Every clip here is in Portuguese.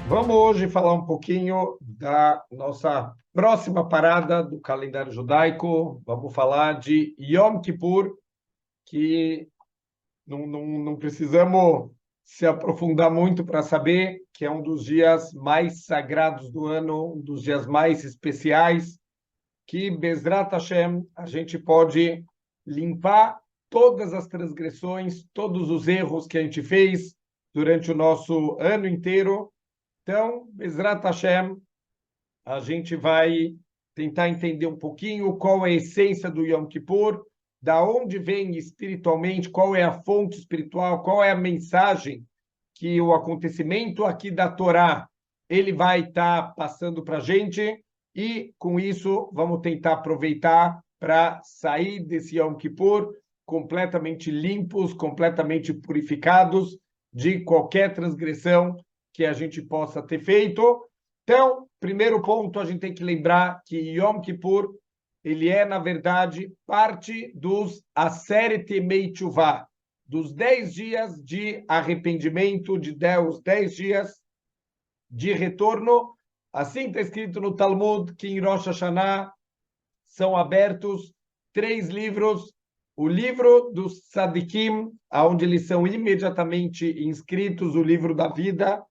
Vamos hoje falar um pouquinho da nossa próxima parada do calendário judaico. Vamos falar de Yom Kippur, que não precisamos se aprofundar muito para saber que é um dos dias mais sagrados do ano, um dos dias mais especiais, que Bezrat Hashem a gente pode limpar todas as transgressões, todos os erros que a gente fez durante o nosso ano inteiro. Então, Bezrat Hashem, a gente vai tentar entender um pouquinho qual é a essência do Yom Kippur, da onde vem espiritualmente, qual é a fonte espiritual, qual é a mensagem que o acontecimento aqui da Torá ele vai estar passando para a gente, e com isso vamos tentar aproveitar para sair desse Yom Kippur completamente limpos, completamente purificados de qualquer transgressão que a gente possa ter feito. Então, primeiro ponto, a gente tem que lembrar que Yom Kippur, ele é, na verdade, parte dos Aseret Yemei Teshuvah, dos 10 dias de arrependimento, de Deus, 10 dias de retorno. Assim está escrito no Talmud que em Rosh Hashanah são abertos 3 livros: o livro dos Tzadikim, onde eles são imediatamente inscritos, o livro da vida;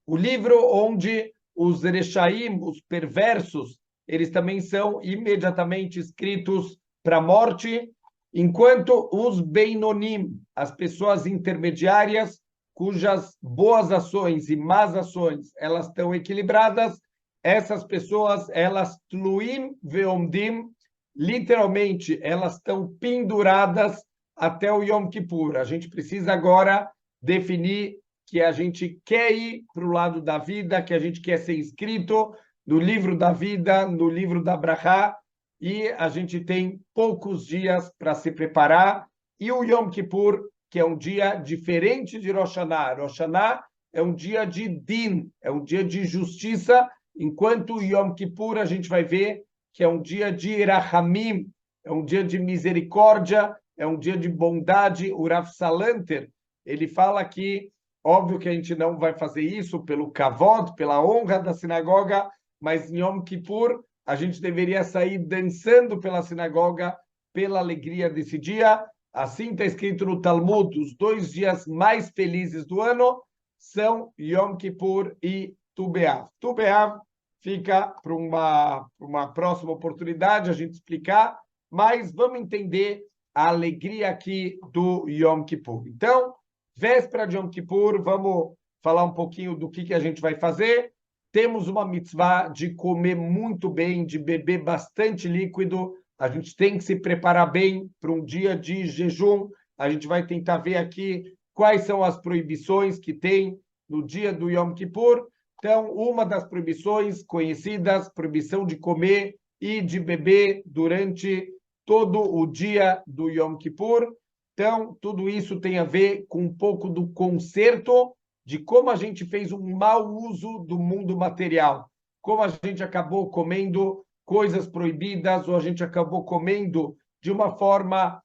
o livro onde os Rechaim, os perversos, eles também são imediatamente escritos para a morte, enquanto os Beinonim, as pessoas intermediárias, cujas boas ações e más ações elas estão equilibradas, essas pessoas, elas tluim veomdim, literalmente, elas estão penduradas até o Yom Kippur. A gente precisa agora definir que a gente quer ir para o lado da vida, que a gente quer ser inscrito no livro da vida, no livro da Brachá, e a gente tem poucos dias para se preparar. E o Yom Kippur, que é um dia diferente de Rosh Hashanah. Rosh Hashanah é um dia de din, é um dia de justiça, enquanto o Yom Kippur a gente vai ver que é um dia de Rahamim, é um dia de misericórdia, é um dia de bondade. O Rav Salanter, ele fala que óbvio que a gente não vai fazer isso pelo kavod, pela honra da sinagoga, mas em Yom Kippur a gente deveria sair dançando pela sinagoga, pela alegria desse dia. Assim está escrito no Talmud: os 2 dias mais felizes do ano são Yom Kippur e Tu B'Av. Tu B'Av fica para uma próxima oportunidade a gente explicar, mas vamos entender a alegria aqui do Yom Kippur. Então, véspera de Yom Kippur, vamos falar um pouquinho do que a gente vai fazer. Temos uma mitzvah de comer muito bem, de beber bastante líquido. A gente tem que se preparar bem para um dia de jejum. A gente vai tentar ver aqui quais são as proibições que tem no dia do Yom Kippur. Então, uma das proibições conhecidas, proibição de comer e de beber durante todo o dia do Yom Kippur. Então, tudo isso tem a ver com um pouco do conserto de como a gente fez um mau uso do mundo material, como a gente acabou comendo coisas proibidas, ou a gente acabou comendo de uma forma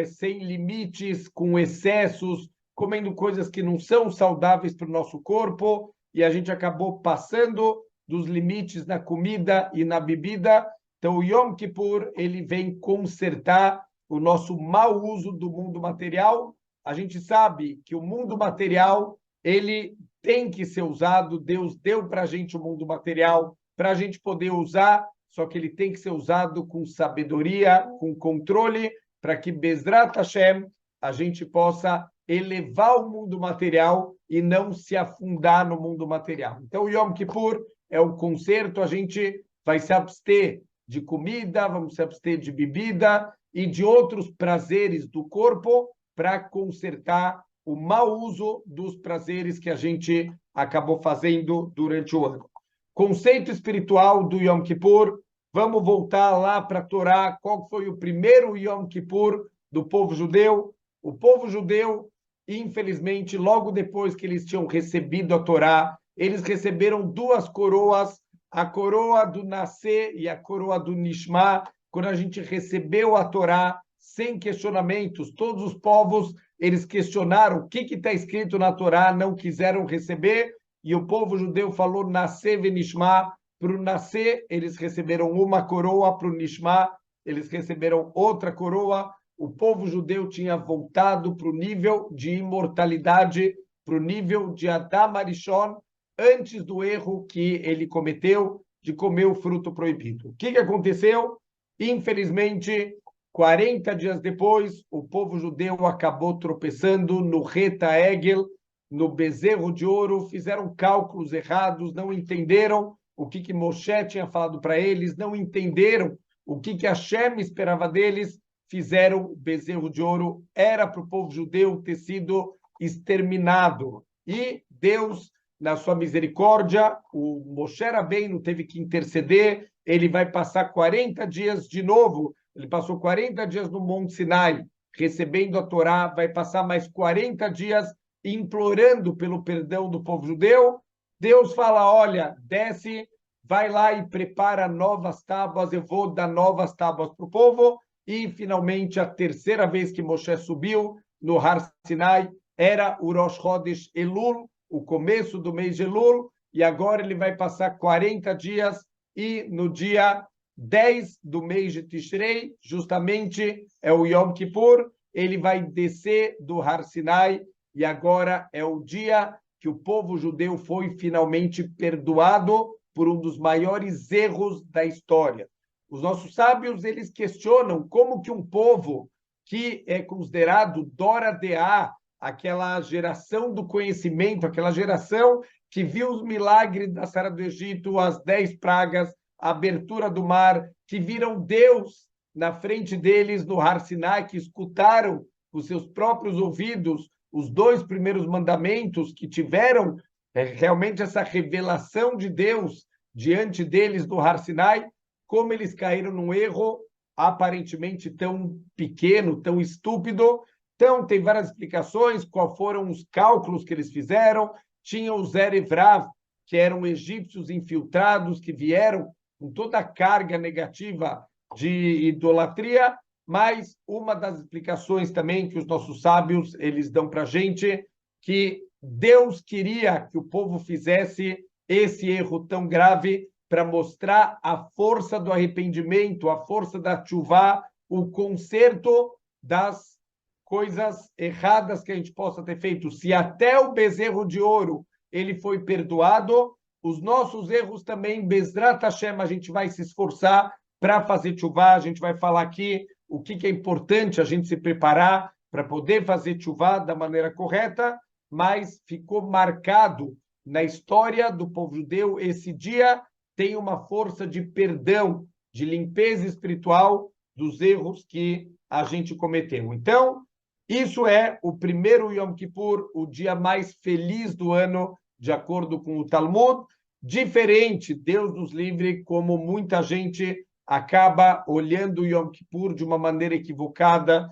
sem limites, com excessos, comendo coisas que não são saudáveis para o nosso corpo, e a gente acabou passando dos limites na comida e na bebida. Então, o Yom Kippur ele vem consertar o nosso mau uso do mundo material. A gente sabe que o mundo material ele tem que ser usado. Deus deu para a gente o mundo material para a gente poder usar, só que ele tem que ser usado com sabedoria, com controle, para que Bezrat Hashem a gente possa elevar o mundo material e não se afundar no mundo material. Então, o Yom Kippur é o conserto. A gente vai se abster de comida, vamos se abster de bebida e de outros prazeres do corpo para consertar o mau uso dos prazeres que a gente acabou fazendo durante o ano. Conceito espiritual do Yom Kippur. Vamos voltar lá para a Torá. Qual foi o primeiro Yom Kippur do povo judeu? O povo judeu, infelizmente, logo depois que eles tinham recebido a Torá, eles receberam 2 coroas, a coroa do Nascer e a coroa do Nishma. Quando a gente recebeu a Torá sem questionamentos, todos os povos eles questionaram o que está escrito na Torá, não quiseram receber, e o povo judeu falou nascer venishma. Para o nascer, eles receberam uma coroa, para o nishma, eles receberam outra coroa. O povo judeu tinha voltado para o nível de imortalidade, para o nível de Adam Arishon, antes do erro que ele cometeu de comer o fruto proibido. O que aconteceu? Infelizmente, 40 dias depois, o povo judeu acabou tropeçando no Reta Egel, no bezerro de ouro, fizeram cálculos errados, não entenderam o que Moshe tinha falado para eles, não entenderam o que Hashem esperava deles, fizeram o bezerro de ouro, era para o povo judeu ter sido exterminado. E Deus, na sua misericórdia, o Moshe Rabbeinu teve que interceder, ele vai passar 40 dias de novo, ele passou 40 dias no Monte Sinai, recebendo a Torá, vai passar mais 40 dias implorando pelo perdão do povo judeu. Deus fala, olha, desce, vai lá e prepara novas tábuas, eu vou dar novas tábuas para o povo. E, finalmente, a terceira vez que Moshe subiu no Har Sinai era o Rosh Chodesh Elul, o começo do mês de Elul, e agora ele vai passar 40 dias e no dia 10 do mês de Tishrei, justamente é o Yom Kippur, ele vai descer do Har Sinai e agora é o dia que o povo judeu foi finalmente perdoado por um dos maiores erros da história. Os nossos sábios, eles questionam como que um povo que é considerado Dora Deá, aquela geração do conhecimento, aquela geração que viu os milagres da Saída do Egito, as 10 pragas, a abertura do mar, que viram Deus na frente deles no Har Sinai, que escutaram com seus próprios ouvidos os 2 primeiros mandamentos, que tiveram realmente essa revelação de Deus diante deles no Har Sinai, como eles caíram num erro aparentemente tão pequeno, tão estúpido. Então, tem várias explicações, quais foram os cálculos que eles fizeram. Tinha os Erevrav, que eram egípcios infiltrados, que vieram com toda a carga negativa de idolatria, mas uma das explicações também que os nossos sábios eles dão para a gente, que Deus queria que o povo fizesse esse erro tão grave para mostrar a força do arrependimento, a força da tchuvá, o conserto das coisas erradas que a gente possa ter feito. Se até o bezerro de ouro ele foi perdoado, os nossos erros também, Bezrat Hashem, a gente vai se esforçar para fazer tchuvá. A gente vai falar aqui o que é importante a gente se preparar para poder fazer tchuvá da maneira correta, mas ficou marcado na história do povo judeu. Esse dia tem uma força de perdão, de limpeza espiritual dos erros que a gente cometeu. Então, isso é o primeiro Yom Kippur, o dia mais feliz do ano, de acordo com o Talmud. Diferente, Deus nos livre, como muita gente acaba olhando o Yom Kippur de uma maneira equivocada.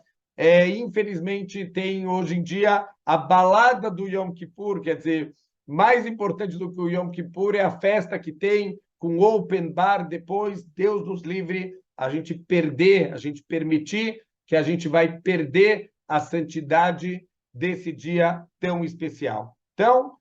Infelizmente, tem hoje em dia a balada do Yom Kippur, quer dizer, mais importante do que o Yom Kippur é a festa que tem com open bar depois. Deus nos livre a gente perder, a gente permitir que a gente vai perder a santidade desse dia tão especial. Então,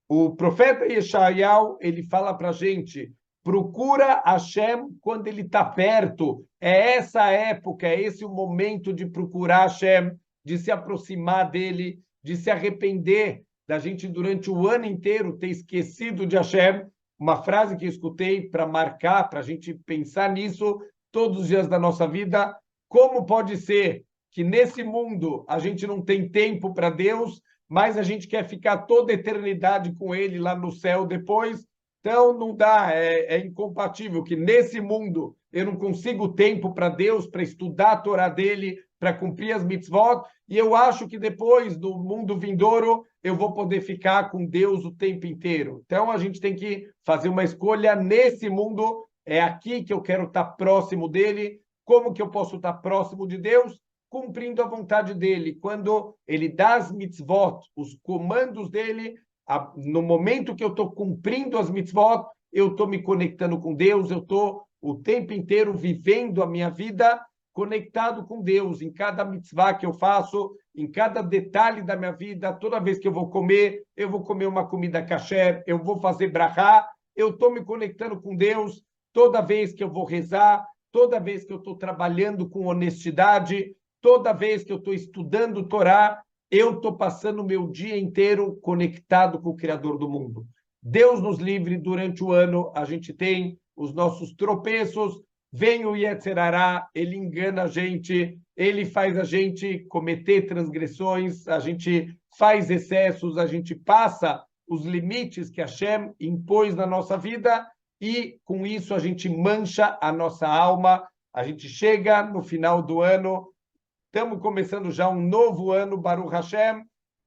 o profeta Yeshayahu, ele fala para a gente, procura Hashem quando ele está perto. É essa época, é esse o momento de procurar Hashem, de se aproximar dele, de se arrepender da gente durante o ano inteiro ter esquecido de Hashem. Uma frase que eu escutei para marcar, para a gente pensar nisso todos os dias da nossa vida. Como pode ser que nesse mundo a gente não tem tempo para Deus, mas a gente quer ficar toda a eternidade com Ele lá no céu depois? Então, não dá, é incompatível que nesse mundo eu não consigo tempo para Deus, para estudar a Torá dele, para cumprir as mitzvot, e eu acho que depois do mundo vindouro eu vou poder ficar com Deus o tempo inteiro. Então, a gente tem que fazer uma escolha nesse mundo, é aqui que eu quero estar próximo dele. Como que eu posso estar próximo de Deus? Cumprindo a vontade dele. Quando ele dá as mitzvot, os comandos dele, no momento que eu estou cumprindo as mitzvot, eu estou me conectando com Deus, eu estou o tempo inteiro vivendo a minha vida conectado com Deus, em cada mitzvah que eu faço, em cada detalhe da minha vida, toda vez que eu vou comer uma comida kasher, eu vou fazer brachá, eu estou me conectando com Deus, toda vez que eu vou rezar, toda vez que eu estou trabalhando com honestidade, toda vez que eu estou estudando Torá, eu estou passando o meu dia inteiro conectado com o Criador do mundo. Deus nos livre, durante o ano a gente tem os nossos tropeços, vem o Yetzer Hará, ele engana a gente, ele faz a gente cometer transgressões, a gente faz excessos, a gente passa os limites que Hashem impôs na nossa vida e, com isso, a gente mancha a nossa alma, a gente chega no final do ano, estamos começando já um novo ano, Baruch Hashem,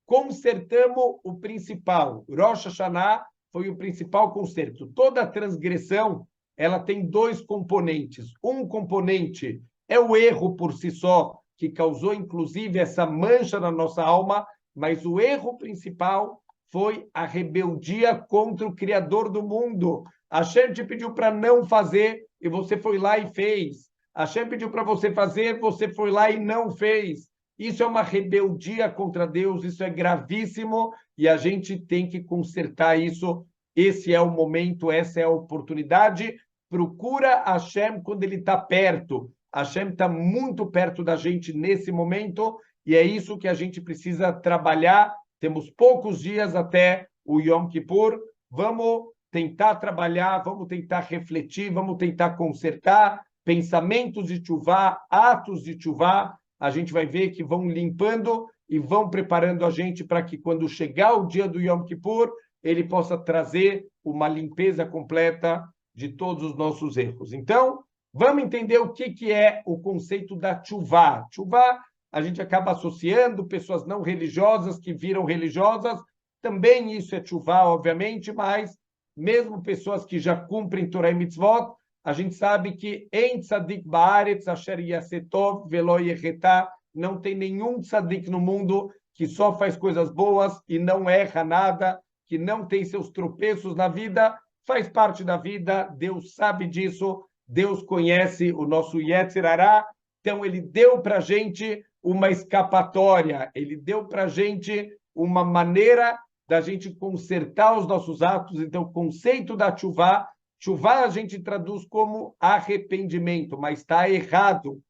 consertamos o principal. Rosh Hashanah foi o principal conserto. Toda transgressão, ela tem dois componentes. Um componente é o erro por si só, que causou, inclusive, essa mancha na nossa alma, mas o erro principal foi a rebeldia contra o Criador do mundo. Hashem te pediu para não fazer, e você foi lá e fez. Hashem pediu para você fazer, você foi lá e não fez. Isso é uma rebeldia contra Deus, isso é gravíssimo, e a gente tem que consertar isso. Esse é o momento, essa é a oportunidade. Procura Hashem quando ele está perto. Hashem está muito perto da gente nesse momento, e é isso que a gente precisa trabalhar. Temos poucos dias até o Yom Kippur. Vamos tentar trabalhar, vamos tentar refletir, vamos tentar consertar pensamentos de tchuvá, atos de tchuvá. A gente vai ver que vão limpando e vão preparando a gente para que, quando chegar o dia do Yom Kippur, ele possa trazer uma limpeza completa de todos os nossos erros. Então, vamos entender o que é o conceito da tchuvá. Tchuvá, a gente acaba associando pessoas não religiosas que viram religiosas. Também isso é tchuvá, obviamente, mas mesmo pessoas que já cumprem Torah e Mitzvot, a gente sabe que em tzadik ba'aretz asher yasetov velo yechetá, não tem nenhum tzadik no mundo que só faz coisas boas e não erra nada, que não tem seus tropeços na vida, faz parte da vida, Deus sabe disso, Deus conhece o nosso Yetzer Hará, então ele deu para a gente uma escapatória, ele deu para a gente uma maneira da gente consertar os nossos atos. Então, o conceito da tchuvá, tchuvá a gente traduz como arrependimento, mas está errado.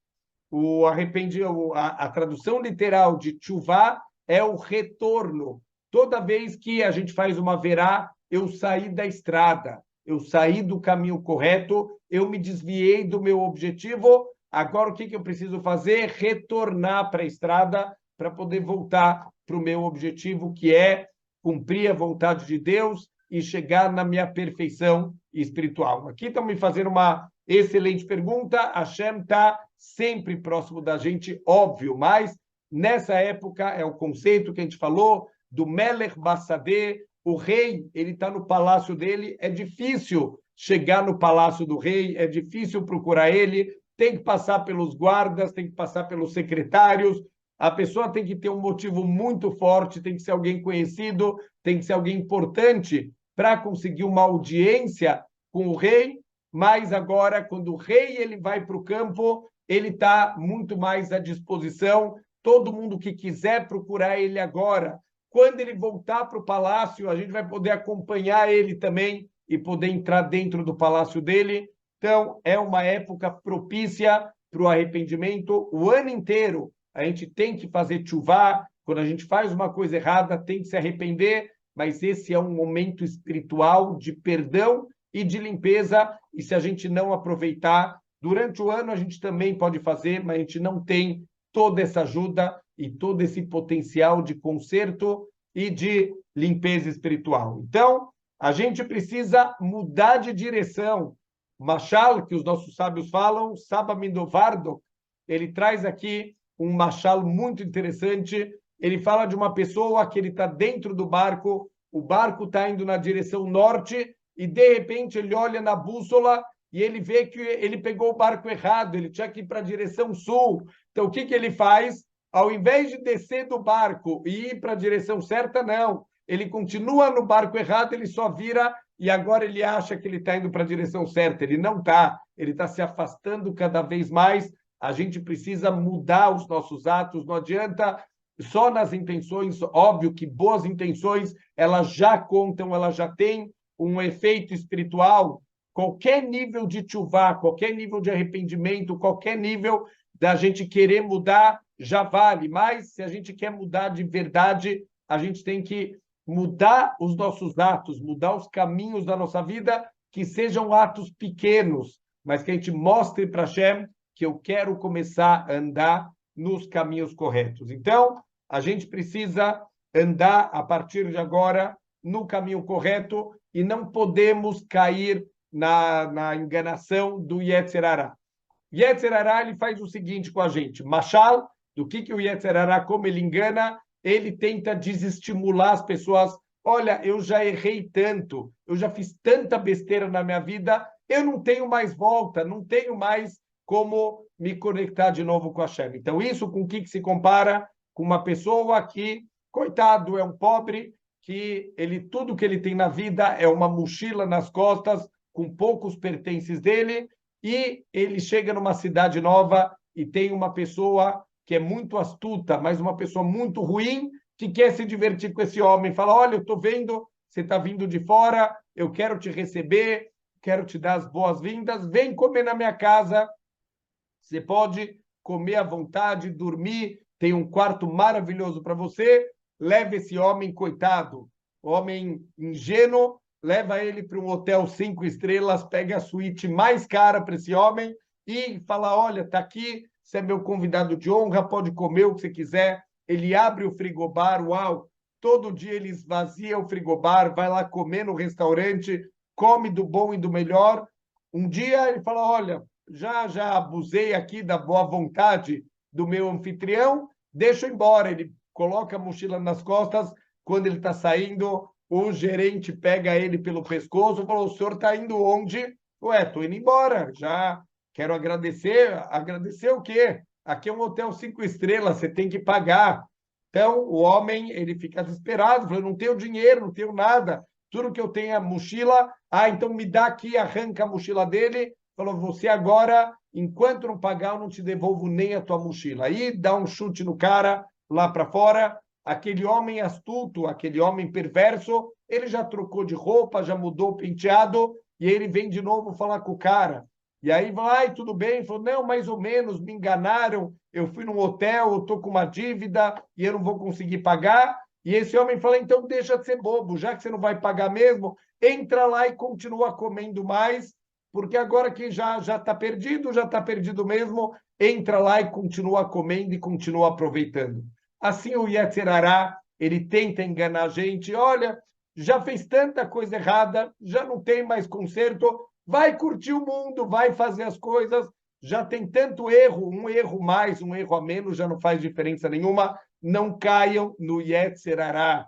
A tradução literal de tchuvá é o retorno. Toda vez que a gente faz uma verá, eu saí da estrada, eu saí do caminho correto, eu me desviei do meu objetivo, agora o que eu preciso fazer? Retornar para a estrada para poder voltar para o meu objetivo, que é cumprir a vontade de Deus e chegar na minha perfeição espiritual. Aqui estão me fazendo uma excelente pergunta. Hashem está sempre próximo da gente, óbvio, mas nessa época é o conceito que a gente falou do Melech Bassadeh, o rei, ele está no palácio dele, é difícil chegar no palácio do rei, é difícil procurar ele, tem que passar pelos guardas, tem que passar pelos secretários, a pessoa tem que ter um motivo muito forte, tem que ser alguém conhecido, tem que ser alguém importante para conseguir uma audiência com o rei, mas agora, quando o rei ele vai para o campo, ele está muito mais à disposição, todo mundo que quiser procurar ele agora. Quando ele voltar para o palácio, a gente vai poder acompanhar ele também e poder entrar dentro do palácio dele. Então, é uma época propícia para o arrependimento o ano inteiro. A gente tem que fazer tchuvá, quando a gente faz uma coisa errada, tem que se arrepender, mas esse é um momento espiritual de perdão e de limpeza, e se a gente não aproveitar, durante o ano a gente também pode fazer, mas a gente não tem toda essa ajuda e todo esse potencial de conserto e de limpeza espiritual. Então, a gente precisa mudar de direção. Machal, que os nossos sábios falam, Saba Mindovardo, ele traz aqui um machal muito interessante. Ele fala de uma pessoa que ele está dentro do barco, o barco está indo na direção norte e, de repente, ele olha na bússola e ele vê que ele pegou o barco errado, ele tinha que ir para a direção sul. Então, o que ele faz? Ao invés de descer do barco e ir para a direção certa, não. Ele continua no barco errado, ele só vira e agora ele acha que ele está indo para a direção certa. Ele não está. Ele está se afastando cada vez mais a gente precisa mudar os nossos atos, não adianta só nas intenções, óbvio que boas intenções, elas já contam, elas já têm um efeito espiritual, qualquer nível de tchuvá, qualquer nível de arrependimento, qualquer nível da gente querer mudar, já vale, mas se a gente quer mudar de verdade, a gente tem que mudar os nossos atos, mudar os caminhos da nossa vida, que sejam atos pequenos, mas que a gente mostre para Hashem que eu quero começar a andar nos caminhos corretos. Então, a gente precisa andar, a partir de agora, no caminho correto e não podemos cair na enganação do Yetzer Hara. Yetzer Hara, ele faz o seguinte com a gente. Machal, do que o Yetzer Hara, como ele engana, ele tenta desestimular as pessoas. Olha, eu já errei tanto, eu já fiz tanta besteira na minha vida, eu não tenho mais volta, não tenho mais como me conectar de novo com a Hashem. Então, isso com o que se compara? Com uma pessoa que, coitado, é um pobre, que ele tudo que ele tem na vida é uma mochila nas costas, com poucos pertences dele, e ele chega numa cidade nova e tem uma pessoa que é muito astuta, mas uma pessoa muito ruim, que quer se divertir com esse homem. Fala, olha, eu estou vendo, você está vindo de fora, eu quero te receber, quero te dar as boas-vindas, vem comer na minha casa, você pode comer à vontade, dormir, tem um quarto maravilhoso para você, leva esse homem, coitado, homem ingênuo, leva ele para um hotel 5 estrelas, pega a suíte mais cara para esse homem e fala, olha, está aqui, você é meu convidado de honra, pode comer o que você quiser. Ele abre o frigobar, uau, todo dia ele esvazia o frigobar, vai lá comer no restaurante, come do bom e do melhor. Um dia ele fala, olha, já abusei aqui da boa vontade do meu anfitrião, deixa eu embora. Ele coloca a mochila nas costas, quando ele está saindo, o gerente pega ele pelo pescoço e falou, o senhor está indo onde? Ué, estou indo embora, já quero agradecer. Agradecer o quê? Aqui é um hotel 5 estrelas, você tem que pagar. Então, o homem, ele fica desesperado, falou, não tenho dinheiro, não tenho nada, tudo que eu tenho é a mochila, então me dá aqui, arranca a mochila dele, falou, você agora, enquanto não pagar, eu não te devolvo nem a tua mochila. Aí dá um chute no cara, lá para fora, aquele homem astuto, aquele homem perverso, ele já trocou de roupa, já mudou o penteado, e ele vem de novo falar com o cara. E aí vai, tudo bem? Ele falou, não, mais ou menos, me enganaram, eu fui num hotel, eu estou com uma dívida e eu não vou conseguir pagar. E esse homem fala, então deixa de ser bobo, já que você não vai pagar mesmo, entra lá e continua comendo mais, porque agora que já está perdido mesmo, entra lá e continua comendo e continua aproveitando. Assim o Yetzer Hara, ele tenta enganar a gente, olha, já fez tanta coisa errada, já não tem mais conserto, vai curtir o mundo, vai fazer as coisas, já tem tanto erro, um erro mais, um erro a menos, já não faz diferença nenhuma, não caiam no Yetzer Hara.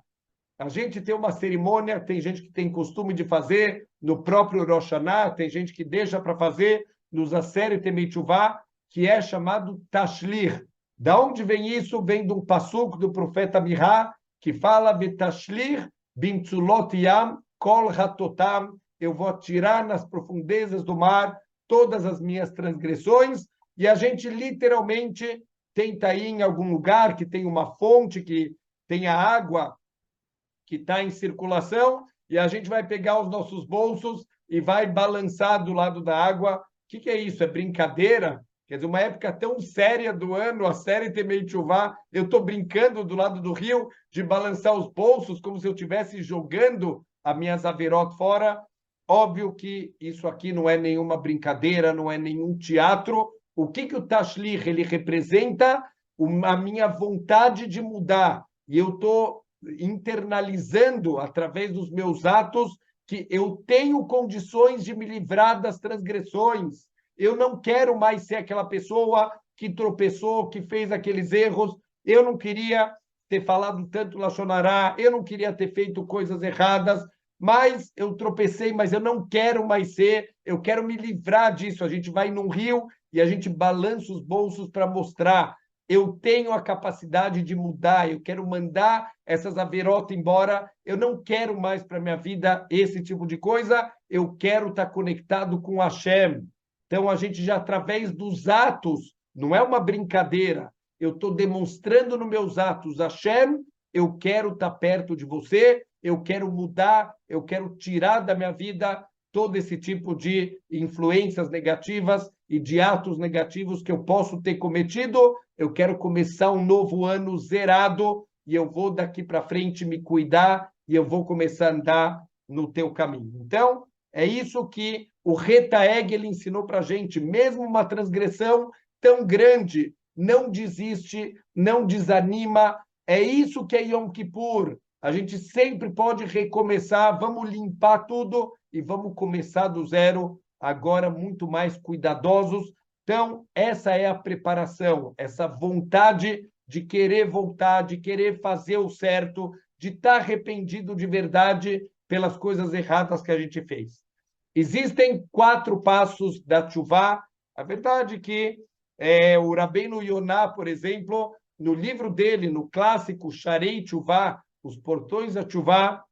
A gente tem uma cerimônia, tem gente que tem costume de fazer no próprio Rosh Hashanah, tem gente que deixa para fazer nos Aseret Yemei Teshuvah, que é chamado Tashlir. Da onde vem isso? Vem de um passuco do profeta Mirá, que fala Tashlir bimtzulot yam kol hatotam, eu vou atirar nas profundezas do mar todas as minhas transgressões, e a gente literalmente tenta ir em algum lugar que tem uma fonte, que tenha água que está em circulação, e a gente vai pegar os nossos bolsos e vai balançar do lado da água. O que é isso? É brincadeira? Quer dizer, uma época tão séria do ano, a série Temei Tchuvá, eu estou brincando do lado do rio de balançar os bolsos como se eu estivesse jogando as minhas averot fora. Óbvio que isso aqui não é nenhuma brincadeira, não é nenhum teatro. O que o Tashlich ele representa? A minha vontade de mudar. E eu estou internalizando através dos meus atos que eu tenho condições de me livrar das transgressões. Eu não quero mais ser aquela pessoa que tropeçou, que fez aqueles erros. Eu não queria ter falado tanto Lashon Hará, eu não queria ter feito coisas erradas, mas eu tropecei, mas eu não quero mais ser, eu quero me livrar disso. A gente vai num rio e a gente balança os bolsos para mostrar eu tenho a capacidade de mudar, eu quero mandar essas averotas embora, eu não quero mais para a minha vida esse tipo de coisa, eu quero estar conectado com Hashem. Então, a gente já, através dos atos, não é uma brincadeira. Eu estou demonstrando nos meus atos, Hashem, eu quero estar perto de você, eu quero mudar, eu quero tirar da minha vida todo esse tipo de influências negativas e de atos negativos que eu posso ter cometido. Eu quero começar um novo ano zerado e eu vou daqui para frente me cuidar e eu vou começar a andar no teu caminho. Então, é isso que o Reta Hegel ensinou para a gente. Mesmo uma transgressão tão grande, não desiste, não desanima. É isso que é Yom Kippur. A gente sempre pode recomeçar, vamos limpar tudo e vamos começar do zero, agora muito mais cuidadosos. Então, essa é a preparação, essa vontade de querer voltar, de querer fazer o certo, de estar arrependido de verdade pelas coisas erradas que a gente fez. Existem 4 passos da Tchuvá. A verdade é que o Rabbeinu Yonah, por exemplo, no livro dele, no clássico Sharei Tchuvá, Os Portões da Tchuvá,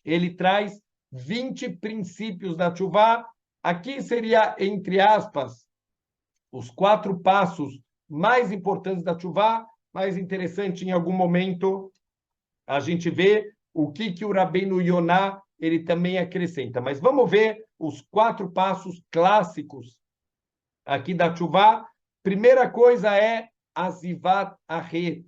ele traz 20 princípios da Tchuvá. Aqui seria, entre aspas, os 4 passos mais importantes da Tchuvá. Mais interessante, em algum momento, a gente vê o que o Rabbeinu Yonah ele também acrescenta. Mas vamos ver os 4 passos clássicos aqui da Tchuvá. Primeira coisa é Azivat Ahet.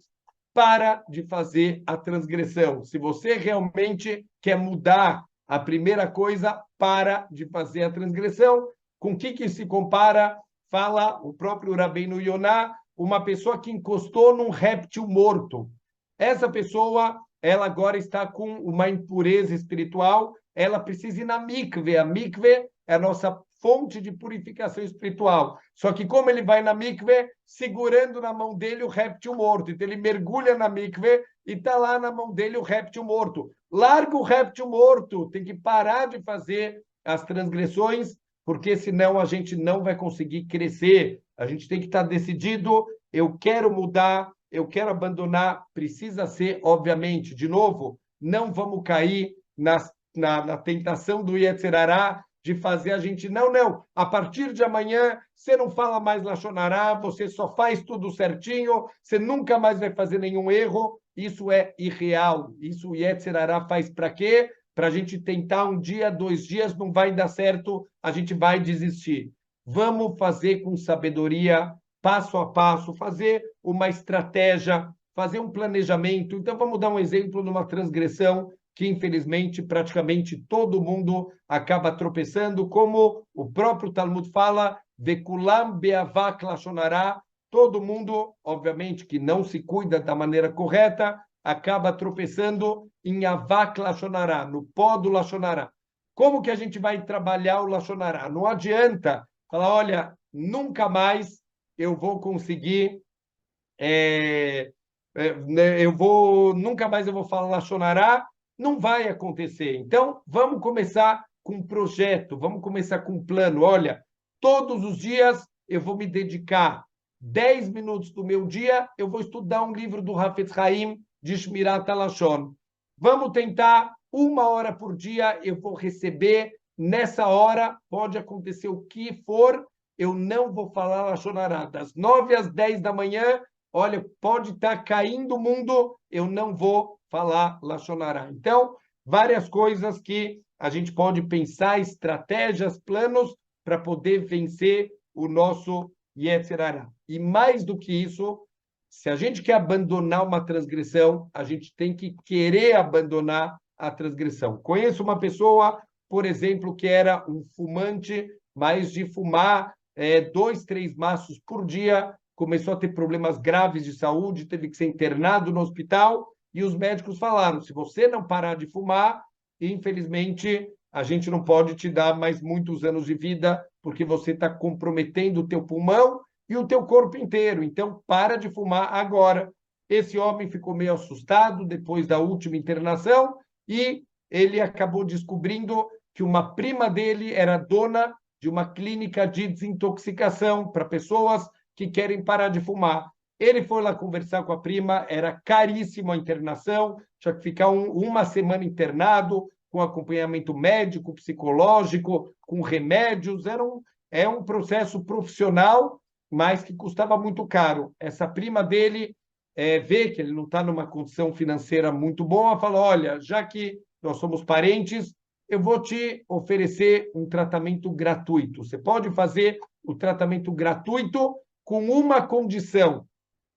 Para de fazer a transgressão. Se você realmente quer mudar, a primeira coisa, para de fazer a transgressão. Com o que se compara? Fala o próprio Rabbeinu Yonah, uma pessoa que encostou num réptil morto. Essa pessoa, ela agora está com uma impureza espiritual, ela precisa ir na mikve. A mikve é a nossa fonte de purificação espiritual. Só que como ele vai na mikve, segurando na mão dele o réptil morto. Então ele mergulha na mikve e está lá na mão dele o réptil morto. Larga o réptil morto, tem que parar de fazer as transgressões, porque senão a gente não vai conseguir crescer. A gente tem que estar decidido, eu quero mudar, eu quero abandonar, precisa ser, obviamente, de novo, não vamos cair na tentação do Yetzer Hará, de fazer a gente, não, a partir de amanhã você não fala mais Lashon Hará, você só faz tudo certinho, você nunca mais vai fazer nenhum erro. Isso é irreal. Isso o Yetzer Hará faz para quê? Para a gente tentar um dia, 2 dias, não vai dar certo, a gente vai desistir. Vamos fazer com sabedoria, passo a passo, fazer uma estratégia, fazer um planejamento. Então, vamos dar um exemplo numa transgressão que, infelizmente, praticamente todo mundo acaba tropeçando, como o próprio Talmud fala, Vekulam beavak lashon hará, todo mundo, obviamente, que não se cuida da maneira correta, acaba tropeçando em avak lashon hará, no pó do lashon hará. Como que a gente vai trabalhar o lashon hará? Não adianta falar, olha, nunca mais eu vou conseguir, nunca mais eu vou falar lashon hará. Não vai acontecer. Então, vamos começar com um projeto, vamos começar com um plano. Olha, todos os dias eu vou me dedicar 10 minutos do meu dia, eu vou estudar um livro do Hafetz Haim, de Shmirat HaLashon. Vamos tentar 1 hora por dia, eu vou receber. Nessa hora, pode acontecer o que for, eu não vou falar Lashon Hará. Das 9 às 10 da manhã, olha, pode estar caindo o mundo, eu não vou falar Lashon Hará. Então, várias coisas que a gente pode pensar, estratégias, planos, para poder vencer o nosso Yetzer Hará. E mais do que isso, se a gente quer abandonar uma transgressão, a gente tem que querer abandonar a transgressão. Conheço uma pessoa, por exemplo, que era um fumante, mas de fumar 2, 3 maços por dia, começou a ter problemas graves de saúde, teve que ser internado no hospital, e os médicos falaram, se você não parar de fumar, infelizmente, a gente não pode te dar mais muitos anos de vida, porque você está comprometendo o teu pulmão e o teu corpo inteiro. Então, para de fumar agora. Esse homem ficou meio assustado depois da última internação e ele acabou descobrindo que uma prima dele era dona de uma clínica de desintoxicação para pessoas que querem parar de fumar. Ele foi lá conversar com a prima, era caríssimo a internação, tinha que ficar 1 semana internado, com acompanhamento médico, psicológico, com remédios, é um processo profissional, mas que custava muito caro. Essa prima dele vê que ele não está numa condição financeira muito boa, fala, olha, já que nós somos parentes, eu vou te oferecer um tratamento gratuito. Você pode fazer o tratamento gratuito com uma condição.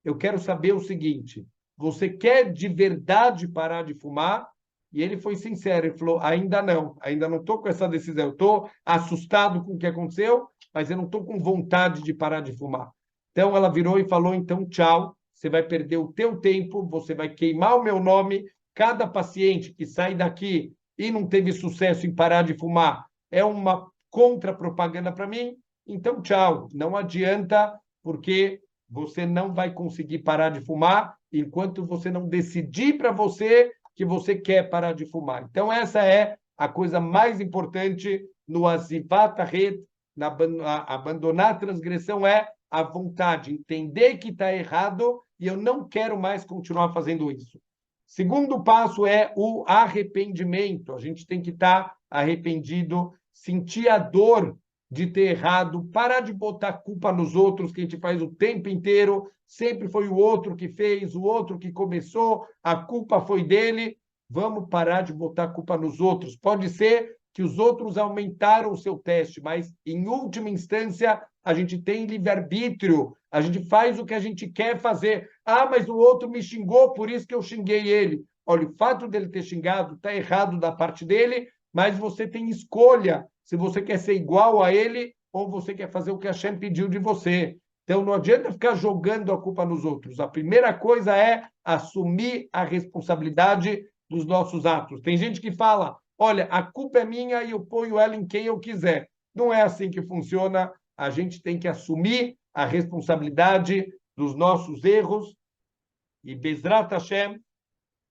Eu quero saber o seguinte, você quer de verdade parar de fumar? E ele foi sincero, ele falou, ainda não estou com essa decisão, eu estou assustado com o que aconteceu, mas eu não estou com vontade de parar de fumar. Então ela virou e falou, então tchau, você vai perder o teu tempo, você vai queimar o meu nome, cada paciente que sai daqui e não teve sucesso em parar de fumar é uma contra-propaganda para mim, então tchau, não adianta, porque você não vai conseguir parar de fumar enquanto você não decidir para você que você quer parar de fumar. Então, essa é a coisa mais importante no Azivat Haret, abandonar a transgressão, é a vontade, entender que está errado e eu não quero mais continuar fazendo isso. Segundo passo é o arrependimento. A gente tem que estar arrependido, sentir a dor de ter errado, parar de botar culpa nos outros, que a gente faz o tempo inteiro, sempre foi o outro que fez, o outro que começou, a culpa foi dele. Vamos parar de botar culpa nos outros. Pode ser que os outros aumentaram o seu teste, mas, em última instância, a gente tem livre-arbítrio, a gente faz o que a gente quer fazer. Ah, mas o outro me xingou, por isso que eu xinguei ele. Olha, o fato dele ter xingado está errado da parte dele, mas você tem escolha se você quer ser igual a ele ou você quer fazer o que a Hashem pediu de você. Então, não adianta ficar jogando a culpa nos outros. A primeira coisa é assumir a responsabilidade dos nossos atos. Tem gente que fala, olha, a culpa é minha e eu ponho ela em quem eu quiser. Não é assim que funciona. A gente tem que assumir a responsabilidade dos nossos erros e, Bezrat Hashem,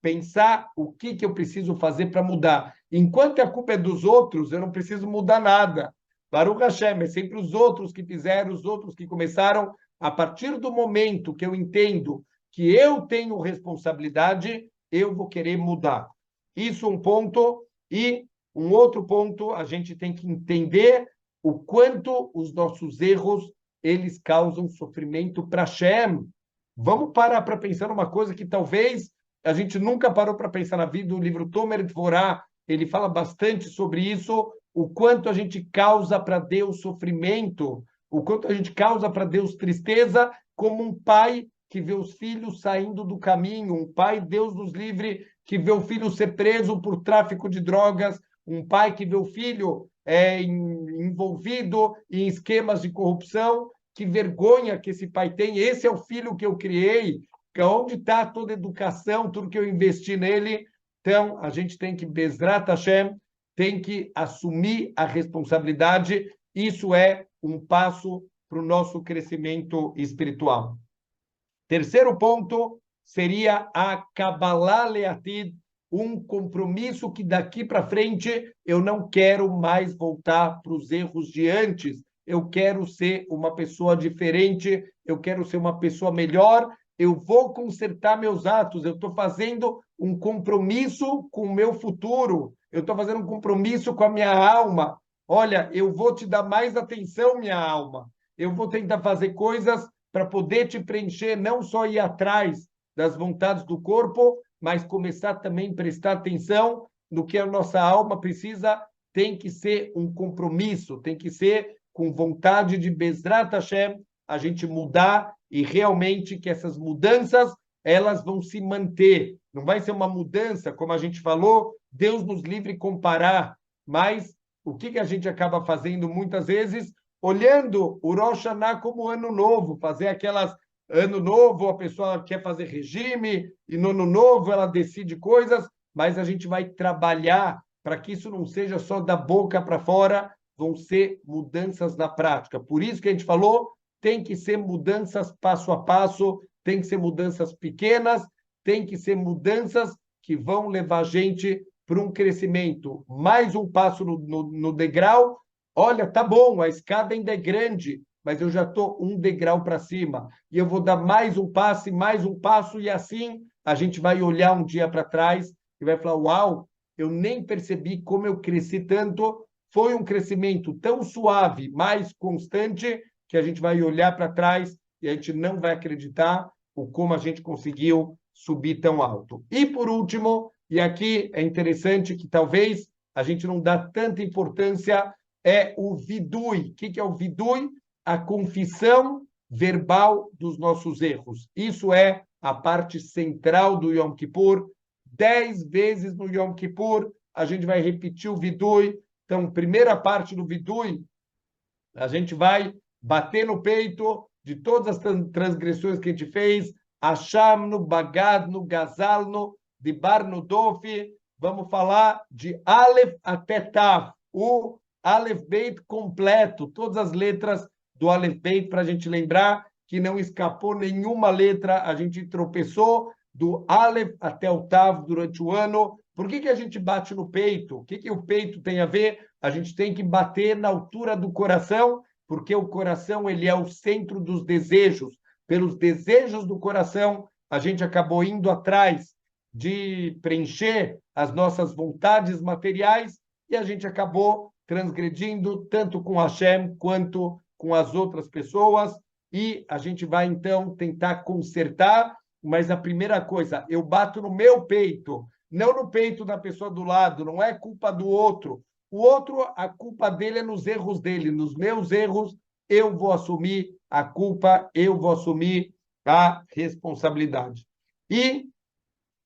pensar o que eu preciso fazer para mudar. Enquanto a culpa é dos outros, eu não preciso mudar nada. Baruch Hashem, é sempre os outros que fizeram, os outros que começaram. A partir do momento que eu entendo que eu tenho responsabilidade, eu vou querer mudar. Isso um ponto. E um outro ponto, a gente tem que entender o quanto os nossos erros eles causam sofrimento para Hashem. Vamos parar para pensar numa coisa que talvez a gente nunca parou para pensar na vida. O livro Tomer Dvorá, ele fala bastante sobre isso, o quanto a gente causa para Deus sofrimento, o quanto a gente causa para Deus tristeza, como um pai que vê os filhos saindo do caminho, um pai, Deus nos livre, que vê o filho ser preso por tráfico de drogas, um pai que vê o filho envolvido em esquemas de corrupção. Que vergonha que esse pai tem. Esse é o filho que eu criei. Onde está toda a educação, tudo que eu investi nele? Então, a gente tem que, Bezrat Hashem, tem que assumir a responsabilidade. Isso é um passo para o nosso crescimento espiritual. Terceiro ponto seria a Kabbalah Leatid, um compromisso que daqui para frente eu não quero mais voltar para os erros de antes. Eu quero ser uma pessoa diferente, eu quero ser uma pessoa melhor, eu vou consertar meus atos, eu estou fazendo um compromisso com o meu futuro, eu estou fazendo um compromisso com a minha alma. Olha, eu vou te dar mais atenção, minha alma. Eu vou tentar fazer coisas para poder te preencher, não só ir atrás das vontades do corpo, mas começar também a prestar atenção no que a nossa alma precisa. Tem que ser um compromisso, tem que ser com vontade de Bezrat Hashem, a gente mudar e realmente que essas mudanças elas vão se manter. Não vai ser uma mudança, como a gente falou, Deus nos livre comparar, mas o que a gente acaba fazendo muitas vezes? Olhando o Rosh Hashanah como ano novo, fazer aquelas ano novo, a pessoa quer fazer regime, e no ano novo ela decide coisas, mas a gente vai trabalhar para que isso não seja só da boca para fora, vão ser mudanças na prática. Por isso que a gente falou, tem que ser mudanças passo a passo, tem que ser mudanças pequenas, tem que ser mudanças que vão levar a gente para um crescimento. Mais um passo no degrau. Olha, tá bom, a escada ainda é grande, mas eu já estou um degrau para cima. E eu vou dar mais um passo, e assim a gente vai olhar um dia para trás e vai falar, uau, eu nem percebi como eu cresci tanto, foi um crescimento tão suave, mais constante, que a gente vai olhar para trás e a gente não vai acreditar o como a gente conseguiu subir tão alto. E, por último, e aqui é interessante que talvez a gente não dá tanta importância, é o vidui. O que é o vidui? A confissão verbal dos nossos erros. Isso é a parte central do Yom Kippur. 10 vezes no Yom Kippur, a gente vai repetir o vidui. Então, primeira parte do vidui, a gente vai bater no peito de todas as transgressões que a gente fez, achamno, bagadno, gazalno, dibarno, dofi. Vamos falar de Aleph até Tav, o Aleph Beit completo, todas as letras do Aleph Beit, para a gente lembrar que não escapou nenhuma letra, a gente tropeçou do Aleph até o Tav durante o ano. Por que a gente bate no peito? O que o peito tem a ver? A gente tem que bater na altura do coração, porque o coração ele é o centro dos desejos. Pelos desejos do coração, a gente acabou indo atrás de preencher as nossas vontades materiais e a gente acabou transgredindo tanto com Hashem quanto com as outras pessoas. E a gente vai, então, tentar consertar, mas a primeira coisa, eu bato no meu peito, não no peito da pessoa do lado, não é culpa do outro. O outro, a culpa dele é nos erros dele. Nos meus erros, eu vou assumir a culpa, eu vou assumir a responsabilidade. E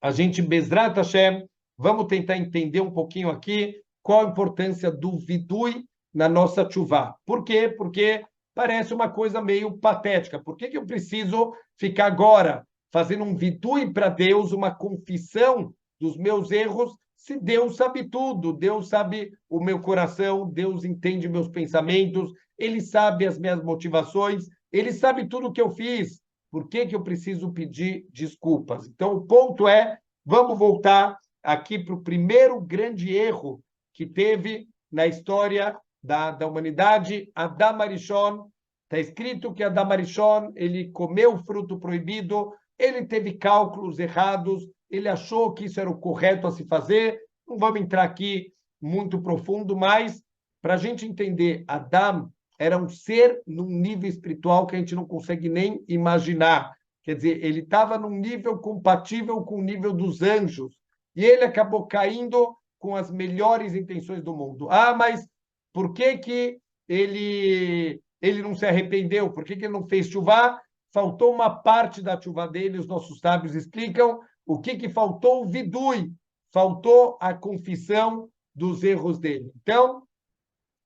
a gente, Bezrat Hashem, vamos tentar entender um pouquinho aqui qual a importância do vidui na nossa tchuvá. Por quê? Porque parece uma coisa meio patética. Por que eu preciso ficar agora fazendo um vidui para Deus, uma confissão dos meus erros, se Deus sabe tudo, Deus sabe o meu coração, Deus entende meus pensamentos, Ele sabe as minhas motivações, Ele sabe tudo o que eu fiz. Por que eu preciso pedir desculpas? Então, o ponto é, vamos voltar aqui para o primeiro grande erro que teve na história da humanidade, Adam Arishon. Está escrito que Adam Arishon, ele comeu o fruto proibido, ele teve cálculos errados, ele achou que isso era o correto a se fazer. Não vamos entrar aqui muito profundo, mas para a gente entender, Adam era um ser num nível espiritual que a gente não consegue nem imaginar. Quer dizer, ele estava num nível compatível com o nível dos anjos. E ele acabou caindo com as melhores intenções do mundo. Ah, mas por que ele não se arrependeu? Por que ele não fez chuvá? Faltou uma parte da chuva dele, os nossos sábios explicam. O que faltou? O vidui. Faltou a confissão dos erros dele. Então,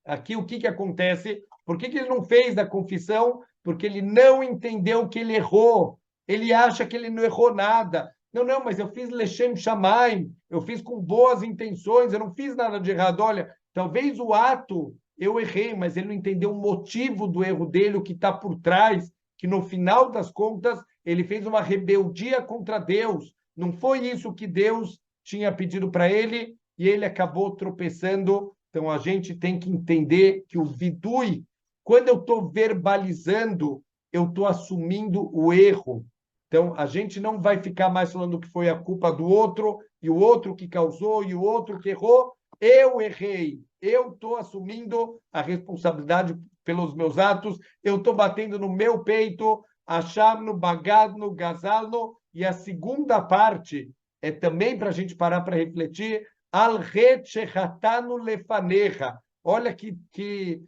aqui o que acontece? Por que ele não fez a confissão? Porque ele não entendeu que ele errou. Ele acha que ele não errou nada. Não, mas eu fiz Lechem Shamayim, eu fiz com boas intenções, eu não fiz nada de errado. Olha, talvez o ato eu errei, mas ele não entendeu o motivo do erro dele, o que está por trás, que no final das contas ele fez uma rebeldia contra Deus. Não foi isso que Deus tinha pedido para ele e ele acabou tropeçando. Então a gente tem que entender que o vidui, quando eu estou verbalizando, eu estou assumindo o erro. Então, a gente não vai ficar mais falando que foi a culpa do outro, e o outro que causou, e o outro que errou. Eu errei. Eu estou assumindo a responsabilidade pelos meus atos. Eu estou batendo no meu peito, achamno, bagadno, gazalno. E a segunda parte é também para a gente parar para refletir. Al-het shechatanu lefanecha. Olha que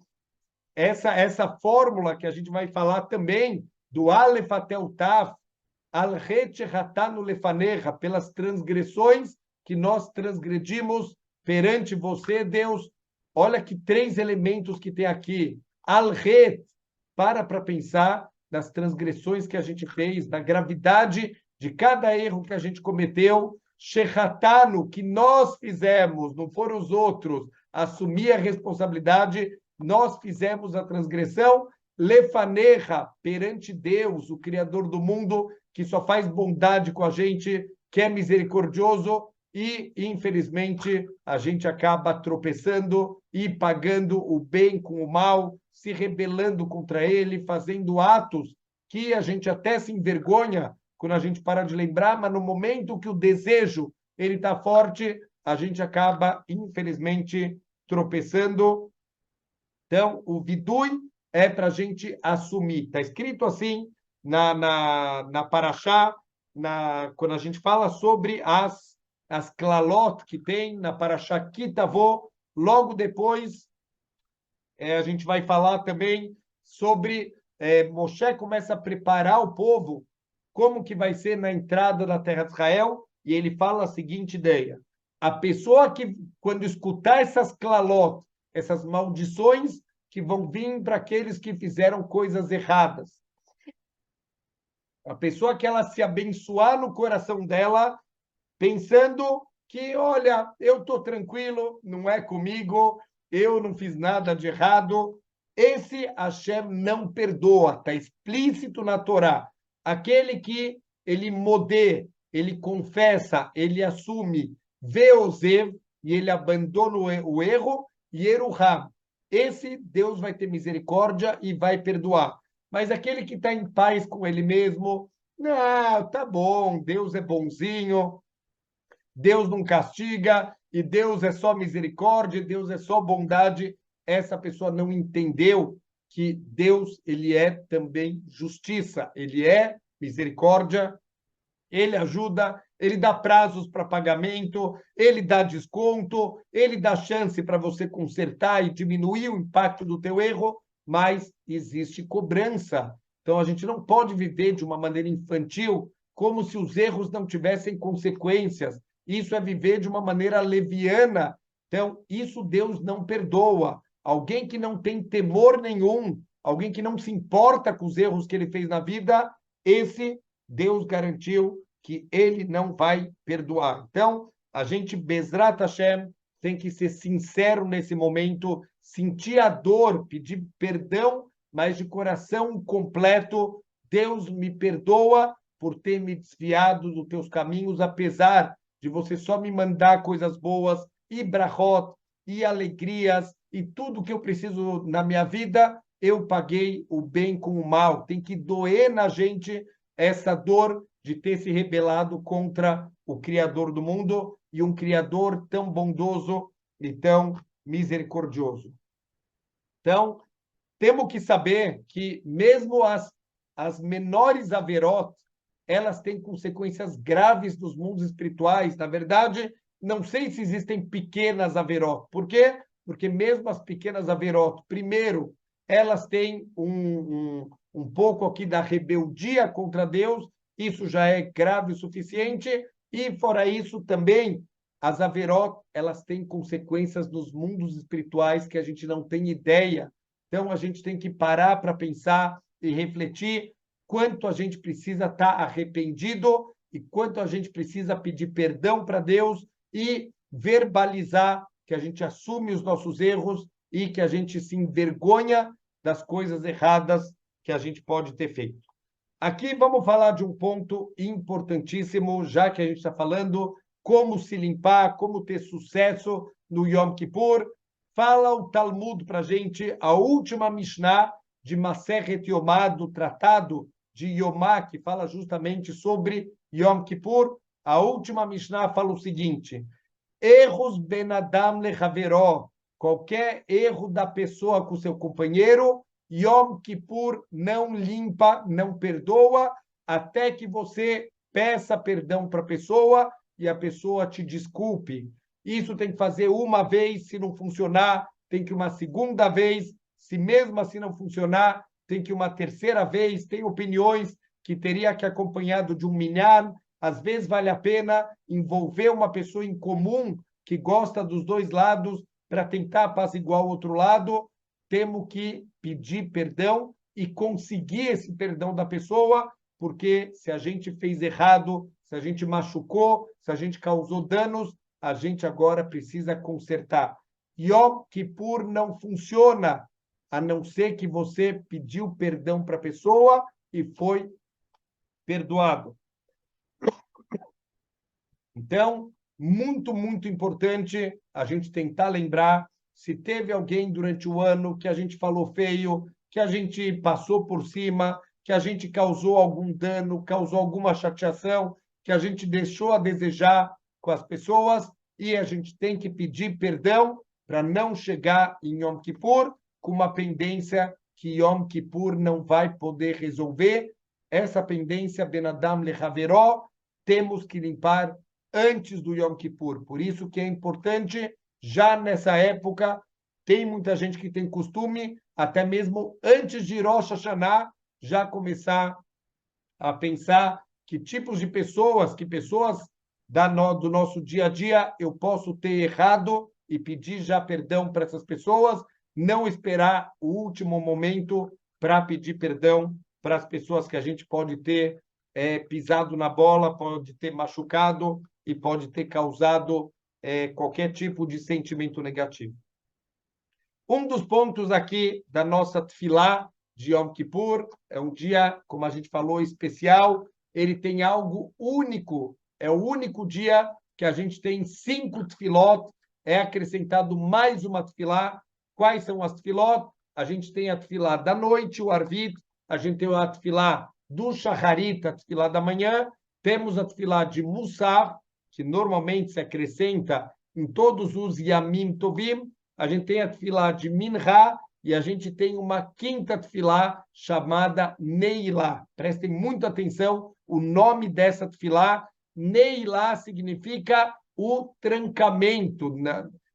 essa fórmula que a gente vai falar também, do Aleph até o Tav, Al-het shechatanu lefanecha, pelas transgressões que nós transgredimos perante você, Deus. Olha que 3 elementos que tem aqui. Al-het, para pensar nas transgressões que a gente fez, na gravidade de cada erro que a gente cometeu. Shechatanu, que nós fizemos, não foram os outros, assumir a responsabilidade, nós fizemos a transgressão. Lefanecha, perante Deus, o Criador do mundo, que só faz bondade com a gente, que é misericordioso, e, infelizmente, a gente acaba tropeçando e pagando o bem com o mal, se rebelando contra ele, fazendo atos que a gente até se envergonha quando a gente para de lembrar, mas no momento que o desejo ele está forte, a gente acaba, infelizmente, tropeçando. Então, o vidui é para a gente assumir. Está escrito assim na Parashá, quando a gente fala sobre as klalot que tem na Parashá Kitavó, logo depois a gente vai falar também sobre Moshe começa a preparar o povo, como que vai ser na entrada da terra de Israel, e ele fala a seguinte ideia: a pessoa que, quando escutar essas klalot, essas maldições que vão vir para aqueles que fizeram coisas erradas, a pessoa que ela se abençoar no coração dela, pensando que, olha, eu estou tranquilo, não é comigo, eu não fiz nada de errado. Esse Hashem não perdoa, está explícito na Torá. Aquele que ele modê, ele confessa, ele assume, vê o Zev, e ele abandona o erro, e Eruham. Esse Deus vai ter misericórdia e vai perdoar. Mas aquele que está em paz com ele mesmo, não, tá bom, Deus é bonzinho, Deus não castiga, e Deus é só misericórdia, Deus é só bondade. Essa pessoa não entendeu que Deus, ele é também justiça, ele é misericórdia, ele ajuda, ele dá prazos para pagamento, ele dá desconto, ele dá chance para você consertar e diminuir o impacto do teu erro, mas existe cobrança. Então a gente não pode viver de uma maneira infantil, como se os erros não tivessem consequências. Isso é viver de uma maneira leviana. Então, isso Deus não perdoa. Alguém que não tem temor nenhum, alguém que não se importa com os erros que ele fez na vida, esse Deus garantiu que ele não vai perdoar. Então, a gente, Bezrat Hashem, tem que ser sincero nesse momento, sentir a dor, pedir perdão, mas de coração completo. Deus me perdoa por ter me desviado dos teus caminhos, apesar de você só me mandar coisas boas, e brachot, e alegrias, e tudo que eu preciso na minha vida, eu paguei o bem com o mal. Tem que doer na gente essa dor de ter se rebelado contra o Criador do mundo, e um Criador tão bondoso e tão misericordioso. Então, temos que saber que mesmo as menores averot, elas têm consequências graves nos mundos espirituais. Na verdade, não sei se existem pequenas averot. Por quê? Porque mesmo as pequenas averot, primeiro, elas têm um pouco aqui da rebeldia contra Deus, isso já é grave o suficiente, e fora isso também, as averot, elas têm consequências nos mundos espirituais que a gente não tem ideia. Então, a gente tem que parar para pensar e refletir quanto a gente precisa estar arrependido e quanto a gente precisa pedir perdão para Deus e verbalizar que a gente assume os nossos erros e que a gente se envergonha das coisas erradas que a gente pode ter feito. Aqui vamos falar de um ponto importantíssimo, já que a gente está falando como se limpar, como ter sucesso no Yom Kippur. Fala o Talmud para a gente, a última Mishnah de Masechet Yomá, do tratado de Yomá, que fala justamente sobre Yom Kippur. A última Mishnah fala o seguinte: erros ben adam lechaveró, qualquer erro da pessoa com seu companheiro, Yom Kippur não limpa, não perdoa, até que você peça perdão para a pessoa e a pessoa te desculpe. Isso tem que fazer uma vez, se não funcionar, tem que uma segunda vez, se mesmo assim não funcionar, tem que uma terceira vez. Tem opiniões que teria que acompanhado de um minyan. Às vezes vale a pena envolver uma pessoa em comum que gosta dos dois lados para tentar apaziguar o outro lado. Temos que pedir perdão e conseguir esse perdão da pessoa, porque se a gente fez errado, se a gente machucou, se a gente causou danos, a gente agora precisa consertar. Yom Kippur não funciona, a não ser que você pediu perdão para a pessoa e foi perdoado. Então, muito, muito importante a gente tentar lembrar se teve alguém durante o ano que a gente falou feio, que a gente passou por cima, que a gente causou algum dano, causou alguma chateação, que a gente deixou a desejar com as pessoas, e a gente tem que pedir perdão para não chegar em Yom Kippur com uma pendência que Yom Kippur não vai poder resolver. Essa pendência, Ben Adam Lechaveró, temos que limpar antes do Yom Kippur. Por isso que é importante, já nessa época, tem muita gente que tem costume, até mesmo antes de Rosh Hashanah, já começar a pensar que tipos de pessoas, do nosso dia a dia eu posso ter errado e pedir já perdão para essas pessoas, não esperar o último momento para pedir perdão para as pessoas que a gente pode ter pisado na bola, pode ter machucado e pode ter causado qualquer tipo de sentimento negativo. Um dos pontos aqui da nossa tefilá de Yom Kippur é um dia, como a gente falou, especial. Ele tem algo único. É o único dia que a gente tem 5 tefilot. É acrescentado mais uma tefilá. Quais são as tefilot? A gente tem a tefilá da noite, o Arvit. A gente tem a tefilá do Shacharit, a tefilá da manhã. Temos a tefilá de Musaf, que normalmente se acrescenta em todos os Yamim Tovim. A gente tem a tefilá de Minha e a gente tem uma quinta tefilá chamada Neilá. Prestem muita atenção, o nome dessa tefilá, Neilá, significa o trancamento.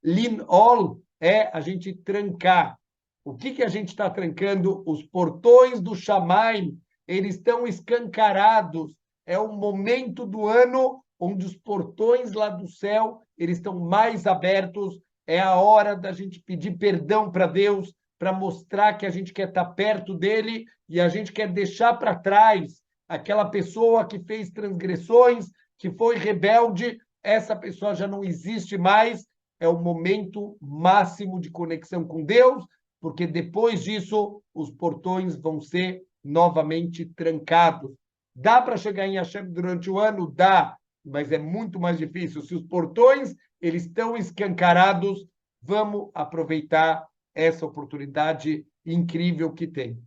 Linol é a gente trancar. O que a gente está trancando? Os portões do Shamaim, eles estão escancarados. É o momento do ano onde os portões lá do céu eles estão mais abertos. É a hora da gente pedir perdão para Deus, para mostrar que a gente quer estar perto dele e a gente quer deixar para trás aquela pessoa que fez transgressões, que foi rebelde. Essa pessoa já não existe mais. É o momento máximo de conexão com Deus, porque depois disso os portões vão ser novamente trancados. Dá para chegar em Hashem durante o ano? Dá, mas é muito mais difícil. Se os portões eles estão escancarados, vamos aproveitar essa oportunidade incrível que tem.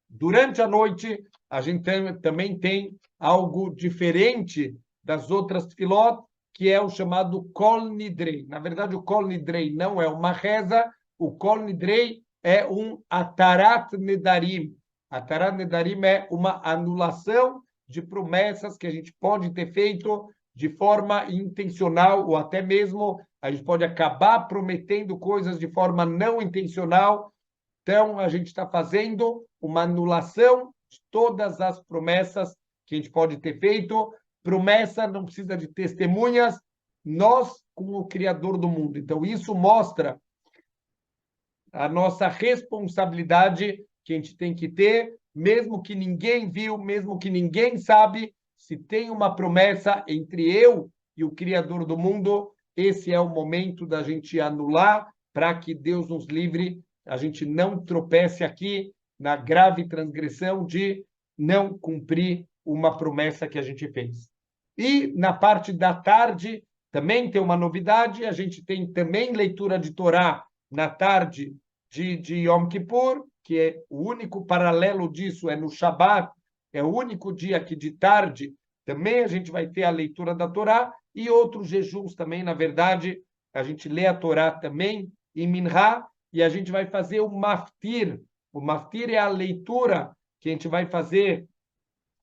Durante a noite, a gente também tem algo diferente das outras tefilot, que é o chamado Kol Nidrei. Na verdade, o Kol Nidrei não é uma reza, o Kol Nidrei é um Atarat Nedarim. Atarat Nedarim é uma anulação de promessas que a gente pode ter feito de forma intencional ou até mesmo a gente pode acabar prometendo coisas de forma não intencional. Então, a gente está fazendo uma anulação de todas as promessas que a gente pode ter feito. Promessa não precisa de testemunhas, nós com o Criador do mundo. Então, isso mostra a nossa responsabilidade que a gente tem que ter, mesmo que ninguém viu, mesmo que ninguém sabe, se tem uma promessa entre eu e o Criador do mundo, esse é o momento da gente anular para que Deus nos livre, a gente não tropece aqui na grave transgressão de não cumprir uma promessa que a gente fez. E na parte da tarde também tem uma novidade, a gente tem também leitura de Torá na tarde de Yom Kippur, que é o único paralelo disso é no Shabat, é o único dia que de tarde também a gente vai ter a leitura da Torá e outros jejuns também, na verdade, a gente lê a Torá também em Minha e a gente vai fazer o Maftir. O Maftir é a leitura que a gente vai fazer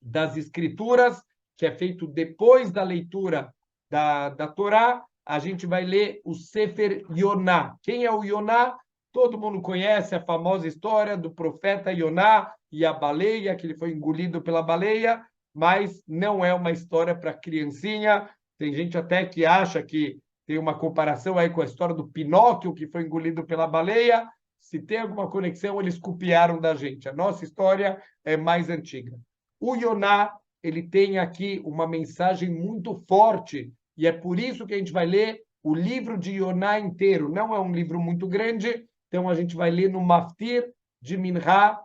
das Escrituras, que é feito depois da leitura da Torá. A gente vai ler o Sefer Yoná. Quem é o Yoná? Todo mundo conhece a famosa história do profeta Yoná e a baleia, que ele foi engolido pela baleia, mas não é uma história para criancinha. Tem gente até que acha que tem uma comparação aí com a história do Pinóquio, que foi engolido pela baleia. Se tem alguma conexão, eles copiaram da gente. A nossa história é mais antiga. O Yoná, ele tem aqui uma mensagem muito forte, e é por isso que a gente vai ler o livro de Yoná inteiro. Não é um livro muito grande, então a gente vai ler no Maftir de Minha,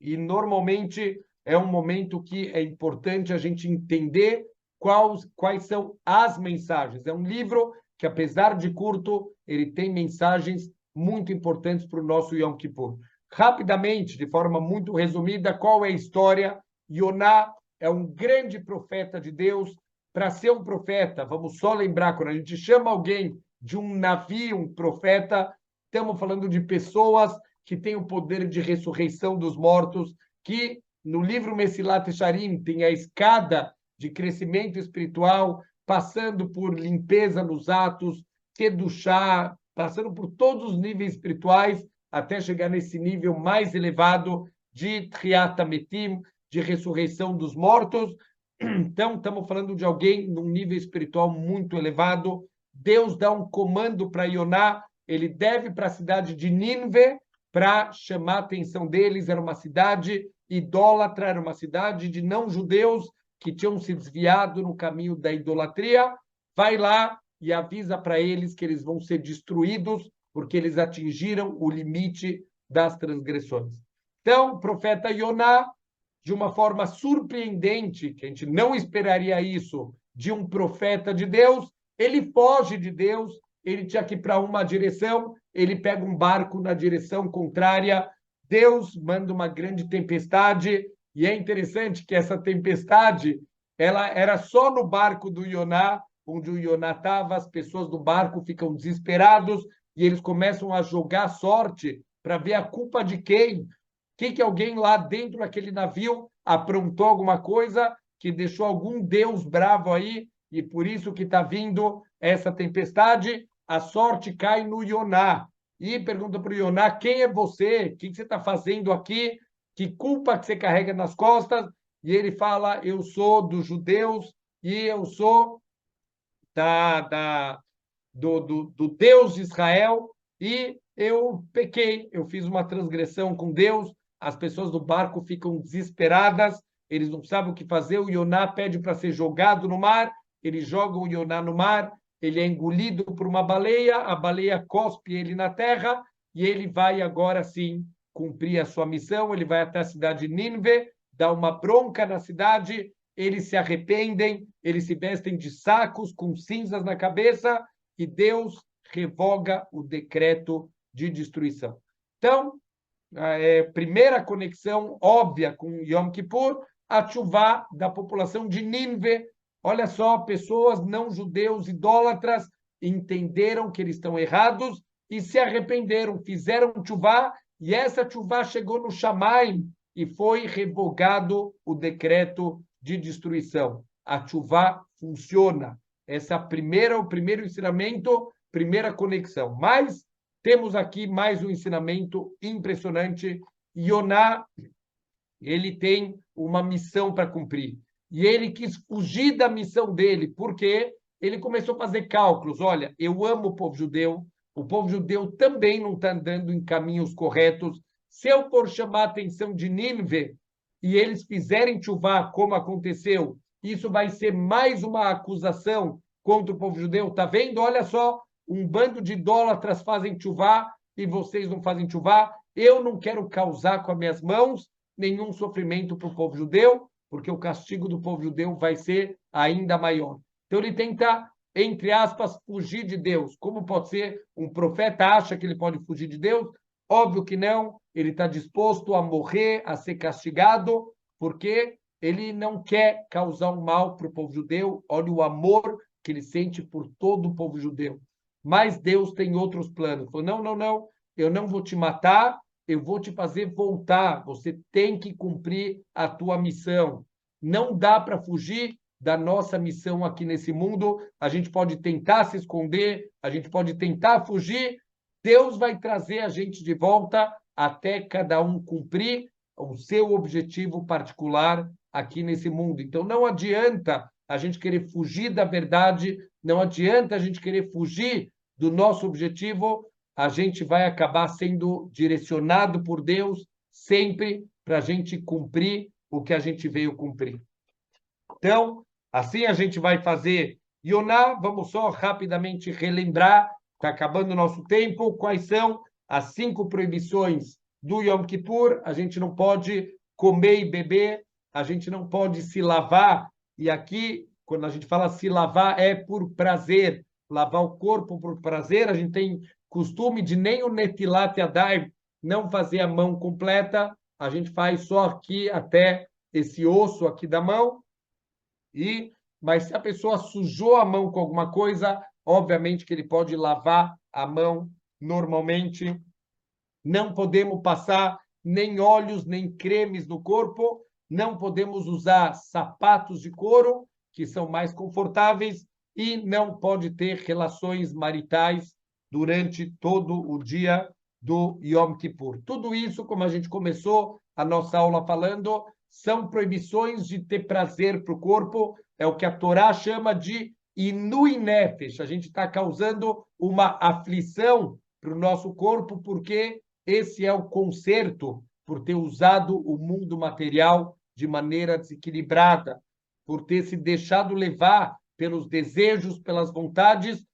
e normalmente é um momento que é importante a gente entender quais são as mensagens. É um livro que, apesar de curto, ele tem mensagens muito importantes para o nosso Yom Kippur. Rapidamente, de forma muito resumida, qual é a história? Yoná é um grande profeta de Deus. Para ser um profeta, vamos só lembrar, quando a gente chama alguém de um navio, um profeta, estamos falando de pessoas que tem o poder de ressurreição dos mortos, que no livro Mesilat Yesharim tem a escada de crescimento espiritual, passando por limpeza nos atos, Kedushá, passando por todos os níveis espirituais, até chegar nesse nível mais elevado de Tchiat HaMetim, de ressurreição dos mortos. Então, estamos falando de alguém num nível espiritual muito elevado. Deus dá um comando para Yoná, ele deve para a cidade de Nínive para chamar a atenção deles. Era uma cidade idólatra, era uma cidade de não-judeus que tinham se desviado no caminho da idolatria. Vai lá e avisa para eles que eles vão ser destruídos porque eles atingiram o limite das transgressões. Então, o profeta Yoná, de uma forma surpreendente, que a gente não esperaria isso de um profeta de Deus, ele foge de Deus, ele tinha que ir para uma direção, ele pega um barco na direção contrária, Deus manda uma grande tempestade, e é interessante que essa tempestade ela era só no barco do Yoná, onde o Yoná estava, as pessoas do barco ficam desesperados, e eles começam a jogar sorte para ver a culpa de quem. Que alguém lá dentro daquele navio aprontou alguma coisa que deixou algum Deus bravo aí, e por isso que está vindo essa tempestade. A sorte cai no Yoná. E pergunta para o Yoná, quem é você? O que você está fazendo aqui? Que culpa que você carrega nas costas? E ele fala, eu sou dos judeus e eu sou do Deus de Israel, e eu pequei, eu fiz uma transgressão com Deus. As pessoas do barco ficam desesperadas, eles não sabem o que fazer. O Yoná pede para ser jogado no mar, eles jogam o Yoná no mar, ele é engolido por uma baleia, a baleia cospe ele na terra, e ele vai agora sim cumprir a sua missão. Ele vai até a cidade de Nínive, dá uma bronca na cidade, eles se arrependem, eles se vestem de sacos com cinzas na cabeça, e Deus revoga o decreto de destruição. Então, primeira conexão óbvia com Yom Kippur, a tchuvá da população de Nínive. Olha só, pessoas não judeus idólatras entenderam que eles estão errados e se arrependeram, fizeram tchuvá, e essa tchuvá chegou no Shamaim e foi revogado o decreto de destruição. A tchuvá funciona. Essa é o primeiro ensinamento, primeira conexão. Mas temos aqui mais um ensinamento impressionante. Yoná, ele tem uma missão para cumprir. E ele quis fugir da missão dele, porque ele começou a fazer cálculos. Olha, eu amo o povo judeu também não está andando em caminhos corretos. Se eu for chamar a atenção de Nínive e eles fizerem tchuvá, como aconteceu, isso vai ser mais uma acusação contra o povo judeu. Está vendo? Olha só, um bando de idólatras fazem tchuvá e vocês não fazem tchuvá. Eu não quero causar com as minhas mãos nenhum sofrimento para o povo judeu, porque o castigo do povo judeu vai ser ainda maior. Então ele tenta, entre aspas, fugir de Deus. Como pode ser? Um profeta acha que ele pode fugir de Deus? Óbvio que não. Ele está disposto a morrer, a ser castigado, porque ele não quer causar um mal para o povo judeu. Olha o amor que ele sente por todo o povo judeu. Mas Deus tem outros planos. Falou, não, eu não vou te matar, eu vou te fazer voltar. Você tem que cumprir a tua missão. Não dá para fugir da nossa missão aqui nesse mundo. A gente pode tentar se esconder, a gente pode tentar fugir. Deus vai trazer a gente de volta até cada um cumprir o seu objetivo particular aqui nesse mundo. Então, não adianta a gente querer fugir da verdade, não adianta a gente querer fugir do nosso objetivo. A gente vai acabar sendo direcionado por Deus sempre para a gente cumprir o que a gente veio cumprir. Então, assim a gente vai fazer Yoná. Vamos só rapidamente relembrar, está acabando o nosso tempo, quais são as 5 proibições do Yom Kippur. A gente não pode comer e beber, a gente não pode se lavar, e aqui, quando a gente fala se lavar, é por prazer, lavar o corpo por prazer. A gente tem costume de nem o Netilat Yadayim, não fazer a mão completa, a gente faz só aqui até esse osso aqui da mão. Mas se a pessoa sujou a mão com alguma coisa, obviamente que ele pode lavar a mão normalmente. não podemos passar nem óleos, nem cremes no corpo, não podemos usar sapatos de couro, que são mais confortáveis, e não pode ter relações maritais durante todo o dia do Yom Kippur. Tudo isso, como a gente começou a nossa aula falando, são proibições de ter prazer para o corpo, é o que a Torá chama de inui nefesh. A gente está causando uma aflição para o nosso corpo, porque esse é o conserto por ter usado o mundo material de maneira desequilibrada, por ter se deixado levar pelos desejos, pelas vontades,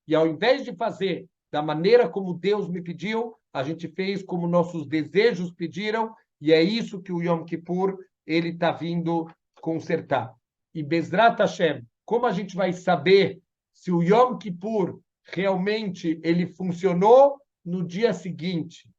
e ao invés de fazer da maneira como Deus me pediu, a gente fez como nossos desejos pediram, e é isso que o Yom Kippur ele está vindo consertar. E Bezrat Hashem, como a gente vai saber se o Yom Kippur realmente ele funcionou no dia seguinte?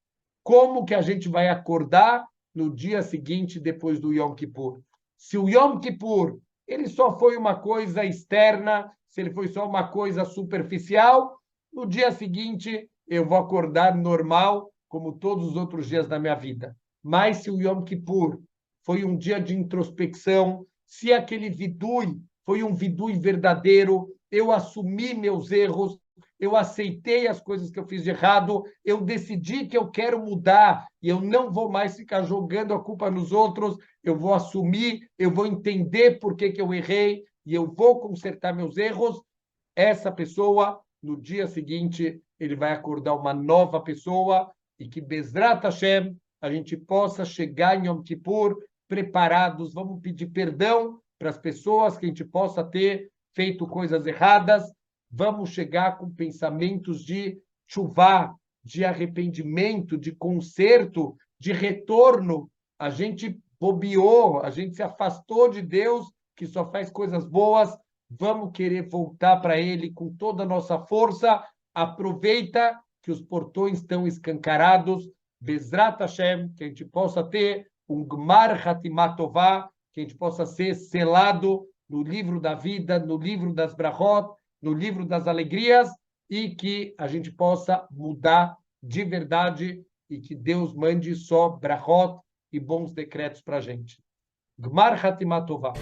Como que a gente vai acordar no dia seguinte depois do Yom Kippur? Se o Yom Kippur ele só foi uma coisa externa, se ele foi só uma coisa superficial, no dia seguinte eu vou acordar normal, como todos os outros dias da minha vida. Mas se o Yom Kippur foi um dia de introspecção, se aquele vidui foi um vidui verdadeiro, eu assumi meus erros, eu aceitei as coisas que eu fiz de errado, eu decidi que eu quero mudar e eu não vou mais ficar jogando a culpa nos outros, eu vou assumir, eu vou entender por que eu errei e eu vou consertar meus erros. Essa pessoa, no dia seguinte, ele vai acordar uma nova pessoa e que, Bezrat Hashem, a gente possa chegar em Yom Kippur preparados. Vamos pedir perdão para as pessoas, que a gente possa ter feito coisas erradas. Vamos chegar com pensamentos de chuvá, de arrependimento, de conserto, de retorno. A gente bobeou, a gente se afastou de Deus, que só faz coisas boas. Vamos querer voltar para Ele com toda a nossa força. Aproveita que os portões estão escancarados. Bezrat Hashem, que a gente possa ter um Gmar Hatimat Tová, que a gente possa ser selado no livro da vida, no livro das brachot, no livro das alegrias, e que a gente possa mudar de verdade e que Deus mande só brachot e bons decretos para a gente. Gmar Hatimat Tová.